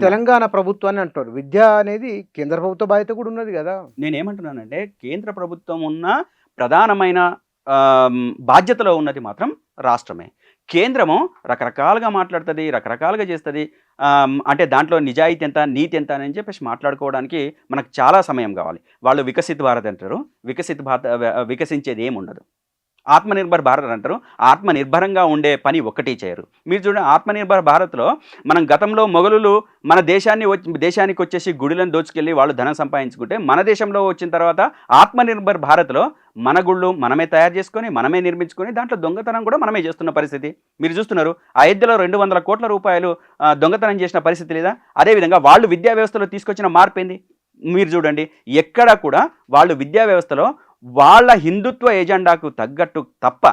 తెలంగాణ ప్రభుత్వాన్ని అంటారు. విద్య అనేది కేంద్ర ప్రభుత్వ బాధ్యత కూడా ఉన్నది కదా. నేనేమంటున్నానంటే కేంద్ర ప్రభుత్వం ఉన్న ప్రధానమైన బాధ్యతలో ఉన్నది మాత్రం రాష్ట్రమే. కేంద్రము రకరకాలుగా మాట్లాడుతుంది, రకరకాలుగా చేస్తుంది. అంటే దాంట్లో నిజాయితీ ఎంత, నీతి ఎంత అని చెప్పేసి మాట్లాడుకోవడానికి మనకు చాలా సమయం కావాలి. వాళ్ళు వికసిత్ భారత్ అంటారు, వికసించేది ఏముండదు. ఆత్మనిర్భర్ భారత్ అంటారు, ఆత్మనిర్భరంగా ఉండే పని ఒక్కటి చేయరు. మీరు చూడండి, ఆత్మనిర్భర్ భారత్లో మనం గతంలో మొఘలులు మన దేశానికి వచ్చేసి గుడులను దోచుకెళ్ళి వాళ్ళు ధనం సంపాదించుకుంటే, మన దేశంలో వచ్చిన తర్వాత ఆత్మనిర్భర్ భారత్లో మన గుళ్ళు మనమే తయారు చేసుకొని మనమే నిర్మించుకొని దాంట్లో దొంగతనం కూడా మనమే చేస్తున్న పరిస్థితి మీరు చూస్తున్నారు. అయోధ్యలో 200 కోట్ల రూపాయలు దొంగతనం చేసిన పరిస్థితి లేదా? అదేవిధంగా వాళ్ళు విద్యా వ్యవస్థలో తీసుకొచ్చిన మార్పు ఏంది మీరు చూడండి. ఎక్కడ కూడా వాళ్ళు విద్యా వ్యవస్థలో వాళ్ళ హిందుత్వ ఎజెండాకు తగ్గట్టు తప్ప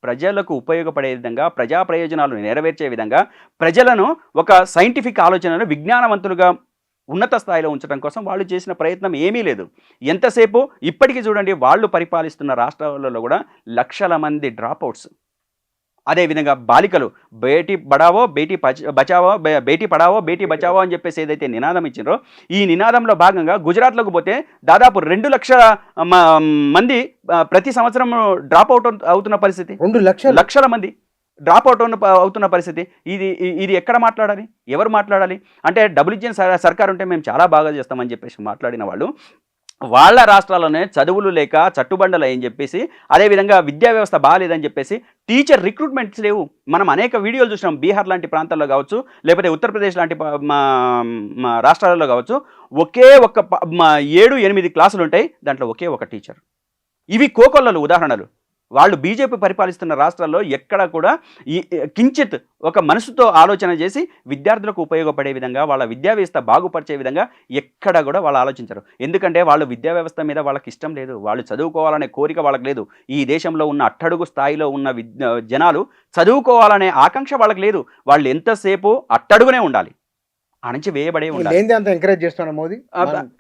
ప్రజలకు ఉపయోగపడే విధంగా, ప్రజా ప్రయోజనాలు నెరవేర్చే విధంగా, ప్రజలను ఒక సైంటిఫిక్ ఆలోచనను విజ్ఞానవంతులుగా ఉన్నత స్థాయిలో ఉంచడం కోసం వాళ్ళు చేసిన ప్రయత్నం ఏమీ లేదు. ఎంతసేపు ఇప్పటికీ చూడండి, వాళ్ళు పరిపాలిస్తున్న రాష్ట్రాలలో కూడా లక్షల మంది డ్రాప్అవుట్స్. అదేవిధంగా బాలికలు బేటీ పడావో బేటీ బచావో, బేటీ పడావో బేటీ బచావో అని చెప్పేసి ఏదైతే నినాదం ఇచ్చిండ్రో, ఈ నినాదంలో భాగంగా గుజరాత్లోకి పోతే దాదాపు 2 లక్షల మంది ప్రతి సంవత్సరం డ్రాప్ అవుట్ అవుతున్న పరిస్థితి. 2 లక్షల మంది డ్రాప్ అవుట్ అవుతున్న పరిస్థితి. ఇది ఎక్కడ మాట్లాడాలి, ఎవరు మాట్లాడాలి? అంటే డబ్బులు ఇచ్చిన సర్కారు ఉంటే మేము చాలా బాగా చేస్తామని చెప్పేసి మాట్లాడిన వాళ్ళు వాళ్ళ రాష్ట్రాల్లోనే చదువులు లేక చట్టుబండలు అని చెప్పేసి, అదేవిధంగా విద్యా వ్యవస్థ బాగాలేదని చెప్పేసి టీచర్ రిక్రూట్మెంట్స్ లేవు. మనం అనేక వీడియోలు చూసినాం. బీహార్ లాంటి ప్రాంతాల్లో కావచ్చు, లేకపోతే ఉత్తరప్రదేశ్ లాంటి రాష్ట్రాలలో కావచ్చు, ఒకే ఒక 7-8 క్లాసులు ఉంటాయి, దాంట్లో ఒకే ఒక టీచర్. ఇవి కోకొల్లలు ఉదాహరణలు. వాళ్ళు బీజేపీ పరిపాలిస్తున్న రాష్ట్రాల్లో ఎక్కడ కూడా కించిత్ ఒక మనసుతో ఆలోచన చేసి విద్యార్థులకు ఉపయోగపడే విధంగా, వాళ్ళ విద్యా వ్యవస్థ బాగుపరిచే విధంగా ఎక్కడ కూడా వాళ్ళు ఆలోచించరు. ఎందుకంటే వాళ్ళు విద్యా వ్యవస్థ మీద వాళ్ళకి ఇష్టం లేదు, వాళ్ళు చదువుకోవాలనే కోరిక వాళ్ళకి లేదు. ఈ దేశంలో ఉన్న అట్టడుగు స్థాయిలో ఉన్న జనాలు చదువుకోవాలనే ఆకాంక్ష వాళ్ళకి లేదు. వాళ్ళు ఎంతసేపు అట్టడుగునే ఉండాలి, అణచి వేయబడే ఉండాలి. ఎంకరేజ్ చేస్తున్నారు మోదీ.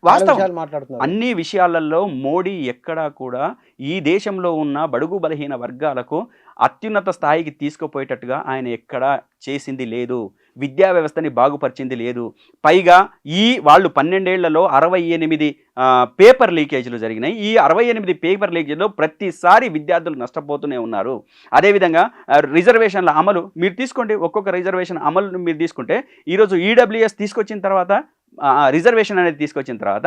వాస్తవం, అన్ని విషయాలలో మోడీ ఎక్కడా కూడా ఈ దేశంలో ఉన్న బడుగు బలహీన వర్గాలకు అత్యున్నత స్థాయికి తీసుకుపోయేటట్టుగా ఆయన ఎక్కడా చేసింది లేదు. విద్యా వ్యవస్థని బాగుపరిచింది లేదు. పైగా వాళ్ళు 12 ఏళ్లలో 68 పేపర్ లీకేజీలు జరిగినాయి. ఈ 68 పేపర్ లీకేజీలో ప్రతిసారి విద్యార్థులు నష్టపోతూనే ఉన్నారు. అదేవిధంగా రిజర్వేషన్ల అమలు మీరు తీసుకోండి, ఒక్కొక్క రిజర్వేషన్ అమలు మీరు తీసుకుంటే, ఈరోజు ఈడబ్ల్యూఎస్ తీసుకొచ్చిన తర్వాత, రిజర్వేషన్ అనేది తీసుకొచ్చిన తర్వాత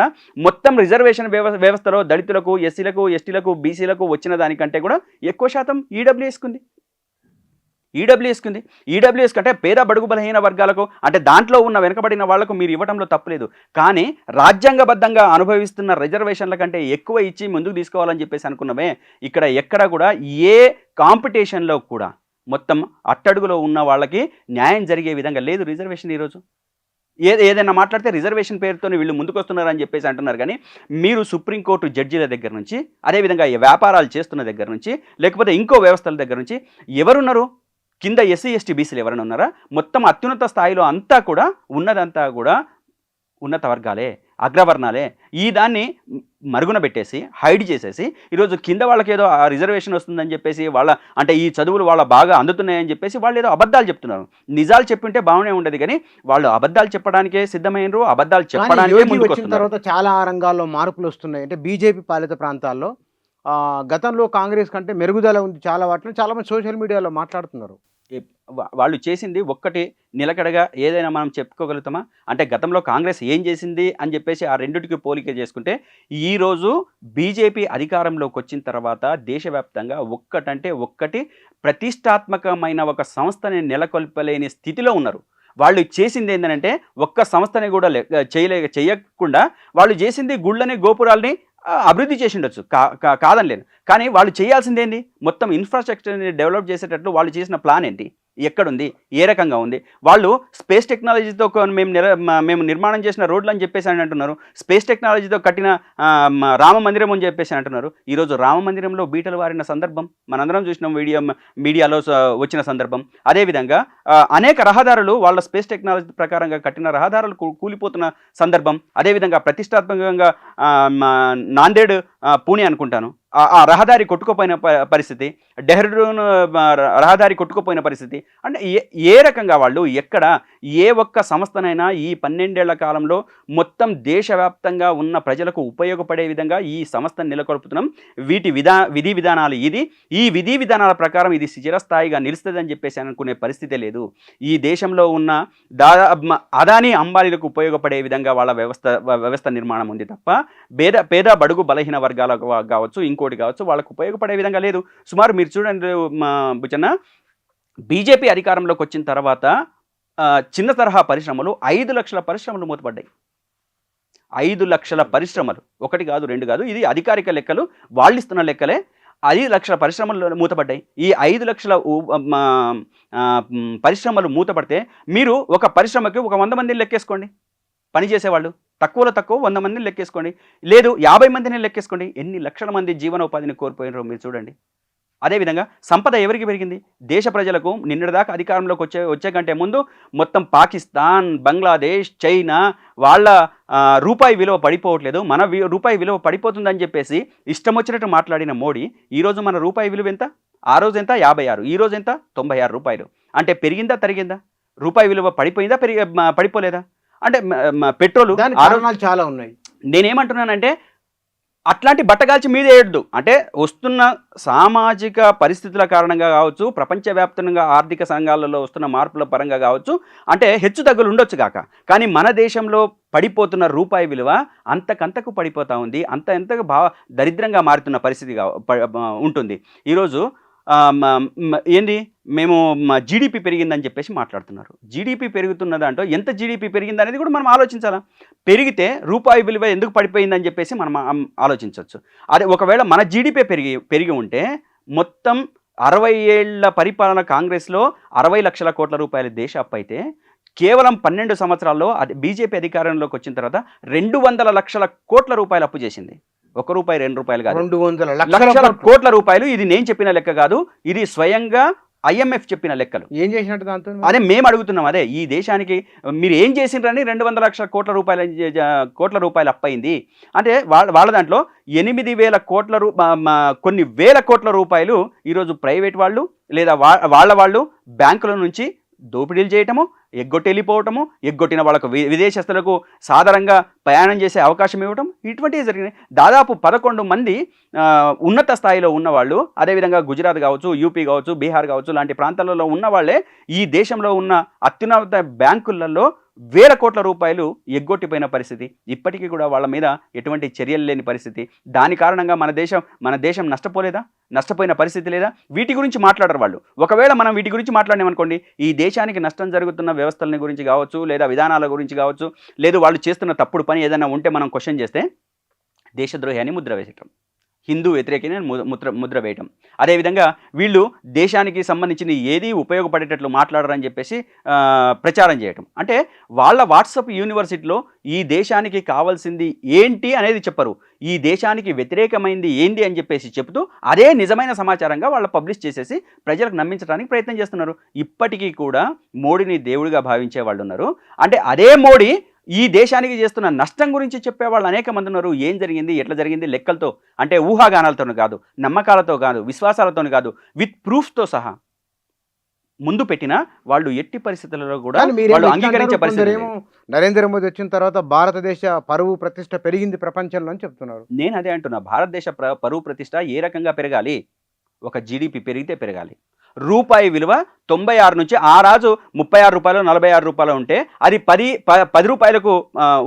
మొత్తం రిజర్వేషన్ వ్యవస్థలో దళితులకు, ఎస్సీలకు, ఎస్టీలకు, బీసీలకు వచ్చిన దానికంటే కూడా ఎక్కువ శాతం ఈడబ్ల్యూఎస్ కంటే పేద బడుగు బలహీన వర్గాలకు, అంటే దాంట్లో ఉన్న వెనుకబడిన వాళ్లకు మీరు ఇవ్వడంలో తప్పులేదు. కానీ రాజ్యాంగబద్ధంగా అనుభవిస్తున్న రిజర్వేషన్ల కంటే ఎక్కువ ఇచ్చి ముందుకు తీసుకోవాలని చెప్పేసి అనుకున్నమే. ఇక్కడ ఎక్కడ కూడా ఏ కాంపిటీషన్లో కూడా మొత్తం అట్టడుగులో ఉన్న వాళ్ళకి న్యాయం జరిగే విధంగా లేదు రిజర్వేషన్. ఈరోజు ఏదైనా మాట్లాడితే రిజర్వేషన్ పేరుతో వీళ్ళు ముందుకొస్తున్నారని చెప్పేసి అంటున్నారు. కానీ మీరు సుప్రీంకోర్టు జడ్జీల దగ్గర నుంచి, అదేవిధంగా వ్యాపారాలు చేస్తున్న దగ్గర నుంచి, లేకపోతే ఇంకో వ్యవస్థల దగ్గర నుంచి ఎవరున్నారు? కింద ఎస్సీ ఎస్టీ బీసీలు ఎవరైనా ఉన్నారా? మొత్తం అత్యున్నత స్థాయిలో అంతా కూడా ఉన్నదంతా కూడా ఉన్నత వర్గాలే, అగ్రవర్ణాలే. దాన్ని మరుగున పెట్టేసి హైడ్ చేసేసి ఈరోజు కింద వాళ్ళకి ఏదో రిజర్వేషన్ వస్తుందని చెప్పేసి, అంటే ఈ చదువులు వాళ్ళ బాగా అందుతున్నాయని చెప్పేసి వాళ్ళు ఏదో అబద్ధాలు చెప్తున్నారు. నిజాలు చెప్పింటే బాగానే ఉండదు, కానీ వాళ్ళు అబద్ధాలు చెప్పడానికే సిద్ధమైనరు, అబద్ధాలు చెప్పడానికే ముందుకు వస్తున్నారు. తర్వాత చాలా రంగాల్లో మార్పులు వస్తున్నాయి. అంటే బీజేపీ పాలిత ప్రాంతాల్లో గతంలో కాంగ్రెస్ కంటే మెరుగుదల ఉంది చాలా వాటిలో, చాలామంది సోషల్ మీడియాలో మాట్లాడుతున్నారు. వాళ్ళు చేసింది ఒక్కటి నిలకడగా ఏదైనా మనం చెప్పుకోగలుగుతామా? అంటే గతంలో కాంగ్రెస్ ఏం చేసింది అని చెప్పేసి ఆ రెండిటికి పోలిక చేసుకుంటే, ఈరోజు బీజేపీ అధికారంలోకి వచ్చిన తర్వాత దేశవ్యాప్తంగా ఒక్కటి ప్రతిష్టాత్మకమైన ఒక సంస్థని నెలకొల్పలేని స్థితిలో ఉన్నారు. వాళ్ళు చేసింది ఏంటంటే, ఒక్క సంస్థని కూడా చేయకుండా వాళ్ళు చేసింది గుళ్ళని, గోపురాలని అభివృద్ధి చేసి ఉండొచ్చు, కాదనలేను. కానీ వాళ్ళు చేయాల్సింది ఏంటి? మొత్తం ఇన్ఫ్రాస్ట్రక్చర్ని డెవలప్ చేసేటట్లు వాళ్ళు చేసిన ప్లాన్ ఏంటి? ఎక్కడుంది? ఏ రకంగా ఉంది? వాళ్ళు స్పేస్ టెక్నాలజీతో మేము నిర్మాణం చేసిన రోడ్లు అని చెప్పేసి అని అంటున్నారు. స్పేస్ టెక్నాలజీతో కట్టిన రామ మందిరం అని చెప్పేసి అంటున్నారు. ఈరోజు రామ మందిరంలో బీటలు వారిన సందర్భం మనందరం చూసినాం, మీడియాలో వచ్చిన సందర్భం. అదేవిధంగా అనేక రహదారులు వాళ్ళ స్పేస్ టెక్నాలజీ ప్రకారంగా కట్టిన రహదారులు కూలిపోతున్న సందర్భం. అదేవిధంగా ప్రతిష్టాత్మకంగా నాందేడ్ పూణే అనుకుంటాను, ఆ రహదారి కొట్టుకుపోయిన పరిస్థితి, డెహ్రాడూన్ రహదారి కొట్టుకుపోయిన పరిస్థితి. అంటే ఏ రకంగా వాళ్ళు ఎక్కడ ఏ ఒక్క సంస్థనైనా ఈ 12 ఏళ్ల కాలంలో మొత్తం దేశవ్యాప్తంగా ఉన్న ప్రజలకు ఉపయోగపడే విధంగా ఈ సంస్థను నెలకొల్పుతున్నాం, వీటి విధి విధానాలు ఈ విధి విధానాల ప్రకారం ఇది చిరస్థాయిగా నిలుస్తుందని చెప్పేసి అనుకునే పరిస్థితే లేదు. ఈ దేశంలో ఉన్న అదానీ అంబానీలకు ఉపయోగపడే విధంగా వాళ్ళ వ్యవస్థ నిర్మాణం ఉంది తప్ప పేద బడుగు బలహీన వర్గాలకు కావచ్చు, ఇంకోటి కావచ్చు, వాళ్ళకు ఉపయోగపడే విధంగా లేదు. సుమారు మీరు చూడండి బుచ్చన్న, బీజేపీ అధికారంలోకి వచ్చిన తర్వాత చిన్న తరహా పరిశ్రమలు 5 లక్షల పరిశ్రమలు మూతపడ్డాయి. 5 లక్షల పరిశ్రమలు, ఒకటి కాదు రెండు కాదు, ఇది అధికారిక లెక్కలు, వాళ్ళు ఇస్తున్న లెక్కలే. 5 లక్షల పరిశ్రమలు మూతపడ్డాయి. ఈ 5 లక్షల పరిశ్రమలు మూతపడితే మీరు ఒక పరిశ్రమకి ఒక 100 మందిని లెక్కేసుకోండి పనిచేసేవాళ్ళు, తక్కువలో తక్కువ 100 మందిని లెక్కేసుకోండి, లేదు 50 మందిని లెక్కేసుకోండి. ఎన్ని లక్షల మంది జీవనోపాధిని కోల్పోయినారో మీరు చూడండి. అదేవిధంగా సంపద ఎవరికి పెరిగింది? దేశ ప్రజలకు నిన్నటిదాకా అధికారంలోకి వచ్చే కంటే ముందు మొత్తం పాకిస్తాన్, బంగ్లాదేశ్, చైనా వాళ్ళ రూపాయి విలువ పడిపోవట్లేదు, మన రూపాయి విలువ పడిపోతుందని చెప్పేసి ఇష్టం వచ్చినట్టు మాట్లాడిన మోడీ ఈరోజు మన రూపాయి విలువ ఎంత? ఆ రోజు ఎంత? 56, ఈ రోజు ఎంత? 96 రూపాయలు. అంటే పెరిగిందా తరిగిందా? రూపాయి విలువ పడిపోయిందా పడిపోలేదా? అంటే పెట్రోలు చాలా ఉన్నాయి. నేనేమంటున్నానంటే అట్లాంటి బట్టగాల్చి మీదే ఏడ్దు. అంటే వస్తున్న సామాజిక పరిస్థితుల కారణంగా కావచ్చు, ప్రపంచవ్యాప్తంగా ఆర్థిక సంఘాలలో వస్తున్న మార్పుల పరంగా కావచ్చు, అంటే హెచ్చు తగ్గులు ఉండొచ్చు కాక, కానీ మన దేశంలో పడిపోతున్న రూపాయి విలువ అంతకంతకు పడిపోతూ ఉంది, ఎంతకు దరిద్రంగా మారుతున్న పరిస్థితి ఉంటుంది. ఈరోజు ఏంది మేము జీడిపి పెరిగిందని చెప్పేసి మాట్లాడుతున్నారు. జీడిపి పెరుగుతున్న దాంట్లో ఎంత జీడిపి పెరిగింది అనేది కూడా మనం ఆలోచించాలా. పెరిగితే రూపాయి విలువ ఎందుకు పడిపోయిందని చెప్పేసి మనం ఆలోచించవచ్చు. అదే ఒకవేళ మన జీడిపి పెరిగి ఉంటే మొత్తం 60 ఏళ్ల పరిపాలన కాంగ్రెస్లో 60 లక్షల కోట్ల రూపాయల దేశ అప్పు అయితే కేవలం 12 సంవత్సరాల్లో అది బీజేపీ అధికారంలోకి వచ్చిన తర్వాత 200 లక్షల కోట్ల రూపాయలు అప్పు చేసింది. ₹1 ₹2 కాదు, 200 లక్షల కోట్ల రూపాయలు. ఇది నేను చెప్పిన లెక్క కాదు, ఇది స్వయంగా IMF చెప్పిన లెక్కలు. ఏం చేసినట్టు దాంతో అదే మేము అడుగుతున్నాం. అదే ఈ దేశానికి మీరు ఏం చేసిండ్రని 200 లక్షల కోట్ల రూపాయలు అప్పయింది అంటే వాళ్ళ దాంట్లో 8,000 కోట్ల కొన్ని వేల కోట్ల రూపాయలు ఈరోజు ప్రైవేట్ వాళ్ళు లేదా వాళ్ళు బ్యాంకుల నుంచి దోపిడీలు చేయటము, ఎగ్గొట్టి వెళ్ళిపోవటము, ఎగ్గొట్టిన వాళ్ళకు విదేశస్తులకు సాధారణంగా ప్రయాణం చేసే అవకాశం ఇవ్వటం, ఇటువంటివి జరిగినాయి. దాదాపు 11 మంది ఉన్నత స్థాయిలో ఉన్నవాళ్ళు, అదేవిధంగా గుజరాత్ కావచ్చు, యూపీ కావచ్చు, బీహార్ కావచ్చు లాంటి ప్రాంతాలలో ఉన్న వాళ్ళే ఈ దేశంలో ఉన్న అత్యున్నత బ్యాంకులలో వేల కోట్ల రూపాయలు ఎగ్గొట్టిపోయిన పరిస్థితి. ఇప్పటికీ కూడా వాళ్ళ మీద ఎటువంటి చర్యలు లేని పరిస్థితి. దాని కారణంగా మన దేశం నష్టపోయిన పరిస్థితి లేదా? వీటి గురించి మాట్లాడరు వాళ్ళు. ఒకవేళ మనం వీటి గురించి మాట్లాడినామనుకోండి, ఈ దేశానికి నష్టం జరుగుతున్న వ్యవస్థల గురించి కావచ్చు, లేదా విధానాల గురించి కావచ్చు, లేదు వాళ్ళు చేస్తున్న తప్పుడు పని ఏదైనా ఉంటే మనం క్వశ్చన్ చేస్తే దేశద్రోహి అని ముద్ర వేసేయటం, హిందూ వ్యతిరేకని ముద్ర వేయటం, అదేవిధంగా వీళ్ళు దేశానికి సంబంధించిన ఏది ఉపయోగపడేటట్లు మాట్లాడరని చెప్పేసి ప్రచారం చేయటం. అంటే వాళ్ళ వాట్సాప్ యూనివర్సిటీలో ఈ దేశానికి కావాల్సింది ఏంటి అనేది చెప్పరు, ఈ దేశానికి వ్యతిరేకమైంది ఏంటి అని చెప్పేసి చెబుతూ అదే నిజమైన సమాచారంగా వాళ్ళు పబ్లిష్ చేసేసి ప్రజలకు నమ్మించడానికి ప్రయత్నం చేస్తున్నారు. ఇప్పటికీ కూడా మోడీని దేవుడిగా భావించే వాళ్ళు ఉన్నారు. అంటే అదే మోడీ ఈ దేశానికి చేస్తున్న నష్టం గురించి చెప్పేవాళ్ళు అనేక మంది ఉన్నారు. ఏం జరిగింది, ఎట్లా జరిగింది లెక్కలతో, అంటే ఊహాగానాలతో కాదు, నమ్మకాలతో కాదు, విశ్వాసాలతో కాదు, విత్ ప్రూఫ్తో సహా ముందు పెట్టిన వాళ్ళు ఎట్టి పరిస్థితులలో కూడా వాళ్ళు అంగీకరించే పరిస్థితి. నరేంద్ర మోదీ వచ్చిన తర్వాత భారతదేశ పరువు ప్రతిష్ట పెరిగింది ప్రపంచంలో అని చెప్తున్నారు. నేను అదే అంటున్నా, భారతదేశ పరువు ప్రతిష్ట ఏ రకంగా పెరగాలి? ఒక జీడిపి పెరిగితే పెరగాలి. రూపాయి విలువ 96 నుంచి ఆ రాజు 36 రూపాయలు 46 రూపాయలు ఉంటే అది 10 రూపాయలకు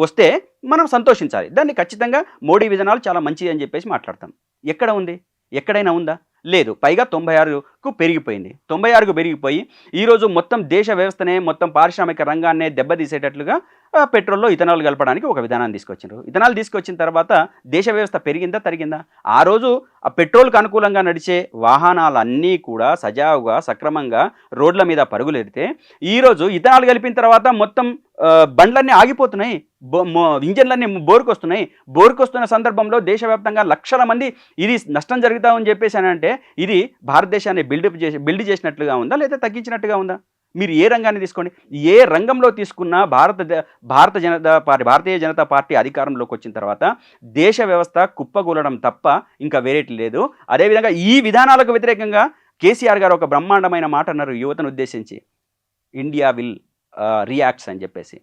వస్తే మనం సంతోషించాలి. దాన్ని ఖచ్చితంగా మోడీ విధానాలు చాలా మంచిది అని చెప్పేసి మాట్లాడతాం. ఎక్కడ ఉంది? ఎక్కడైనా ఉందా? లేదు. పైగా 96కు పెరిగిపోయింది. 96కు పెరిగిపోయి ఈరోజు మొత్తం దేశ వ్యవస్థనే, మొత్తం పారిశ్రామిక రంగాన్నే దెబ్బతీసేటట్లుగా పెట్రోల్లో ఇథనాల్ కలపడానికి ఒక విధానాన్ని తీసుకొచ్చారు. ఇథనాల్ తీసుకొచ్చిన తర్వాత దేశ వ్యవస్థ పెరిగిందా తరిగిందా? ఆ రోజు ఆ పెట్రోల్కు అనుకూలంగా నడిచే వాహనాలన్నీ కూడా సజావుగా సక్రమంగా రోడ్ల మీద పరుగులెడితే ఈరోజు ఇథనాల్ కలిపిన తర్వాత మొత్తం బండ్లన్నీ ఆగిపోతున్నాయి, ఇంజన్లన్నీ బోరుకొస్తున్నాయి. బోరుకొస్తున్న సందర్భంలో దేశవ్యాప్తంగా లక్షల మంది ఇది నష్టం జరుగుతామని చెప్పేసి అంటే ఇది భారతదేశాన్ని బిల్డ్ చేసినట్లుగా ఉందా లేదా తగ్గించినట్టుగా ఉందా? మీరు ఏ రంగాన్ని తీసుకోండి, ఏ రంగంలో తీసుకున్నా భారతీయ జనతా పార్టీ అధికారంలోకి వచ్చిన తర్వాత దేశ వ్యవస్థ కుప్పగూలడం తప్ప ఇంకా వేరేటి లేదు. అదేవిధంగా ఈ విధానాలకు వ్యతిరేకంగా కేసీఆర్ గారు ఒక బ్రహ్మాండమైన మాట అన్నారు యువతను ఉద్దేశించి, ఇండియా విల్ రియాక్ట్స్ అని చెప్పేసి.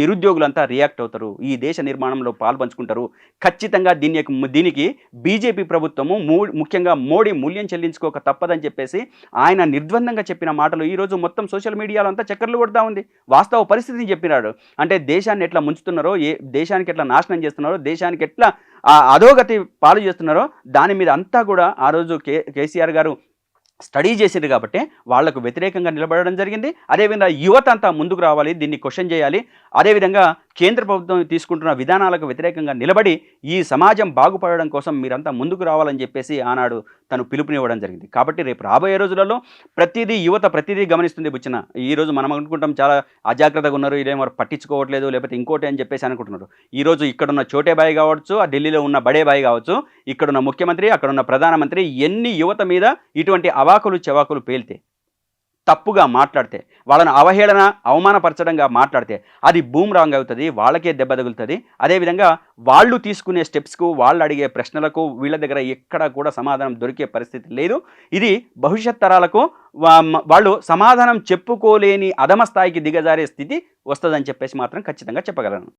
నిరుద్యోగులంతా రియాక్ట్ అవుతారు, ఈ దేశ నిర్మాణంలో పాల్పంచుకుంటారు. ఖచ్చితంగా దీనికి బీజేపీ ప్రభుత్వము ముఖ్యంగా మోడీ మూల్యం చెల్లించుకోక తప్పదని చెప్పేసి ఆయన నిర్ద్వందంగా చెప్పిన మాటలు ఈరోజు మొత్తం సోషల్ మీడియాలో అంతా చక్కర్లు కొడతా ఉంది. వాస్తవ పరిస్థితిని చెప్పినాడు. అంటే దేశాన్ని ఎట్లా ముంచుతున్నారో, దేశానికి ఎట్లా నాశనం చేస్తున్నారో, దేశానికి ఎట్లా అధోగతి పాలు చేస్తున్నారో దాని మీద అంతా కూడా ఆ రోజు కేసీఆర్ గారు స్టడీ చేసింది కాబట్టి వాళ్లకు వ్యతిరేకంగా నిలబడడం జరిగింది. అదేవిధంగా యువత అంతా ముందుకు రావాలి, దీన్ని క్వశ్చన్ చేయాలి. అదేవిధంగా కేంద్ర ప్రభుత్వం తీసుకుంటున్న విధానాలకు వ్యతిరేకంగా నిలబడి ఈ సమాజం బాగుపడడం కోసం మీరంతా ముందుకు రావాలని చెప్పేసి ఆనాడు తను పిలుపునివ్వడం జరిగింది. కాబట్టి రేపు రాబోయే రోజులలో యువత ప్రతిదీ గమనిస్తుంది. బుచ్చిన ఈరోజు మనం అనుకుంటాం చాలా అజాగ్రత్తగా ఉన్నారు, ఇదేమో పట్టించుకోవట్లేదు లేకపోతే ఇంకోటి అని చెప్పేసి అనుకుంటున్నారు. ఈరోజు ఇక్కడున్న చోటేబాయి కావచ్చు, ఆ ఢిల్లీలో ఉన్న బడేబాయి కావచ్చు, ఇక్కడున్న ముఖ్యమంత్రి, అక్కడున్న ప్రధానమంత్రి ఎన్ని యువత మీద ఇటువంటి అవాకులు చెవాకులు పేలితే, తప్పుగా మాట్లాడితే, వాళ్ళని అవమానపరచడంగా మాట్లాడితే అది బూమ్రాంగ్ అవుతుంది, వాళ్ళకే దెబ్బ తగులుతుంది. అదేవిధంగా వాళ్ళు తీసుకునే స్టెప్స్కు, వాళ్ళు అడిగే ప్రశ్నలకు వీళ్ళ దగ్గర ఎక్కడ కూడా సమాధానం దొరికే పరిస్థితి లేదు. ఇది భవిష్యత్ తరాలకు వాళ్ళు సమాధానం చెప్పుకోలేని అధమ స్థాయికి దిగజారే స్థితి వస్తుందని చెప్పేసి మాత్రం ఖచ్చితంగా చెప్పగలను.